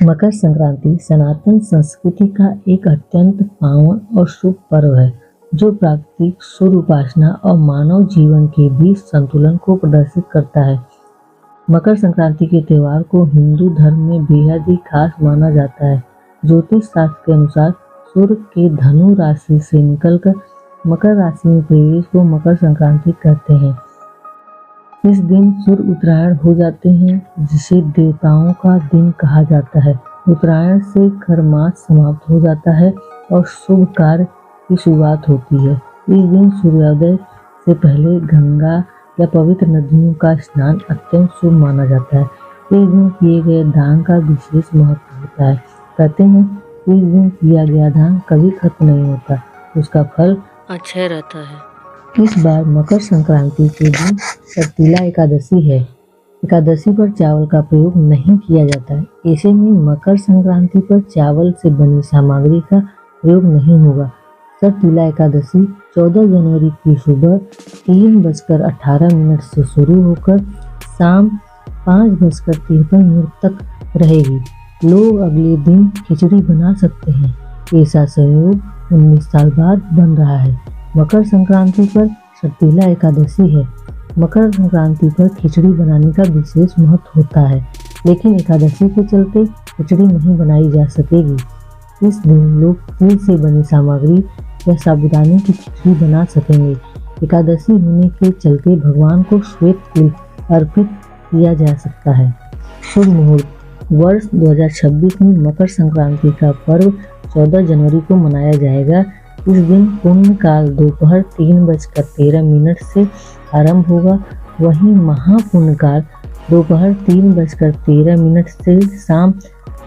मकर संक्रांति सनातन संस्कृति का एक अत्यंत पावन और शुभ पर्व है, जो प्राकृतिक सूर्य उपासना और मानव जीवन के बीच संतुलन को प्रदर्शित करता है। मकर संक्रांति के त्योहार को हिंदू धर्म में बेहद ही खास माना जाता है। ज्योतिष शास्त्र के अनुसार सूर्य के धनु राशि से निकलकर मकर राशि में प्रवेश को मकर संक्रांति कहते हैं। इस दिन सूर्य उत्तरायण हो जाते हैं, जिसे देवताओं का दिन कहा जाता है। उत्तरायण से खर मास समाप्त हो जाता है और शुभ कार्य की शुरुआत होती है। इस दिन सूर्योदय से पहले गंगा या पवित्र नदियों का स्नान अत्यंत शुभ माना जाता है। इस दिन किए गए दान का विशेष महत्व होता है। कहते हैं इस दिन किया गया दान कभी खत्म नहीं होता, उसका फल अच्छा रहता है। इस बार मकर संक्रांति के दिन सतीला एकादशी है। एकादशी पर चावल का प्रयोग नहीं किया जाता है। ऐसे में मकर संक्रांति पर चावल से बनी सामग्री का प्रयोग नहीं होगा। सतीला एकादशी 14 जनवरी की सुबह 3:18 से शुरू होकर शाम 5:53 तक रहेगी। लोग अगले दिन खिचड़ी बना सकते हैं। ऐसा संयोग 19 साल बाद बन रहा है। मकर संक्रांति पर सतीला एकादशी है। मकर संक्रांति पर खिचड़ी बनाने का विशेष महत्व होता है, लेकिन एकादशी के चलते खिचड़ी नहीं बनाई जा सकेगी। इस दिन लोग तिल से बनी सामग्री या साबूदाने की खिचड़ी बना सकेंगे। एकादशी होने के चलते भगवान को श्वेत तिल अर्पित किया जा सकता है। शुभ मुहूर्त वर्ष 2026 में मकर संक्रांति का पर्व 14 जनवरी को मनाया जाएगा। इस दिन पुण्य काल दोपहर 3:13 से आरंभ होगा। वहीं महापुण्य काल दोपहर 3:13 से शाम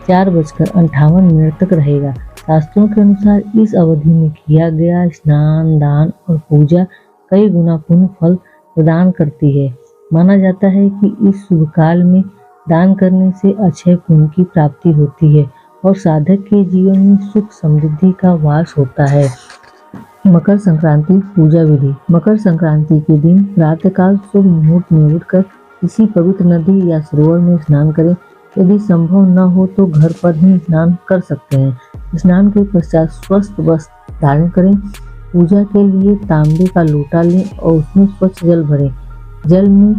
4:58 तक रहेगा। शास्त्रों के अनुसार इस अवधि में किया गया स्नान, दान और पूजा कई गुना पुण्य फल प्रदान करती है। माना जाता है कि इस शुभ काल में दान करने से अक्षय पुण्य की प्राप्ति होती है और साधक के जीवन में सुख समृद्धि का वास होता है। मकर संक्रांति पूजा विधि। मकर संक्रांति के दिन प्रातःकाल शुभ मुहूर्त में उठकर किसी पवित्र नदी या सरोवर में स्नान करें। यदि संभव न हो तो घर पर ही स्नान कर सकते हैं। स्नान के पश्चात स्वस्थ वस्त्र धारण करें। पूजा के लिए तांबे का लोटा लें और उसमें स्वच्छ जल भरें। जल में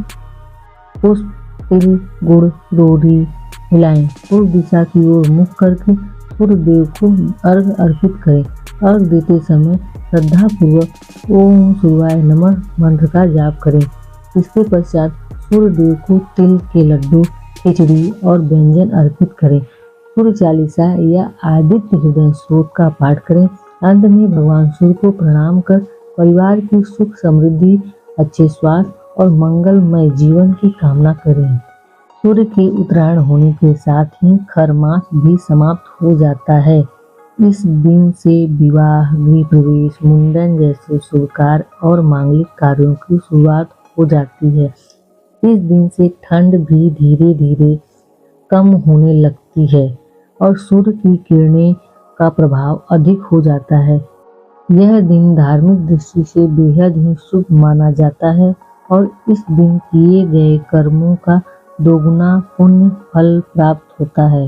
पुष्प, तिल, गुड़, रोड़ी मिलाएं। पूर्व दिशा की ओर मुख करके सूर्य देव को अर्घ अर्पित करें। अर्घ देते समय श्रद्धापूर्वक ओम सूर्याय नमः मंत्र का जाप करें। इसके पश्चात सूर्य देव को तिल के लड्डू, खिचड़ी और व्यंजन अर्पित करें। सूर्य चालीसा या आदित्य हृदय श्लोक का पाठ करें। अंत में भगवान सूर्य को प्रणाम कर परिवार की सुख समृद्धि, अच्छे स्वास्थ्य और मंगलमय जीवन की कामना करें। सूर्य के उत्तरायण होने के साथ ही खर मास भी समाप्त हो जाता है। इस दिन से विवाह, गृह प्रवेश, मुंडन जैसे शुभ कार्य और मांगलिक कार्यों की शुरुआत हो जाती है। इस दिन से ठंड भी धीरे धीरे कम होने लगती है और सूर्य की किरणें का प्रभाव अधिक हो जाता है। यह दिन धार्मिक दृष्टि से बेहद ही शुभ माना जाता है और इस दिन किए गए कर्मों का दोगुना पुण्य फल प्राप्त होता है।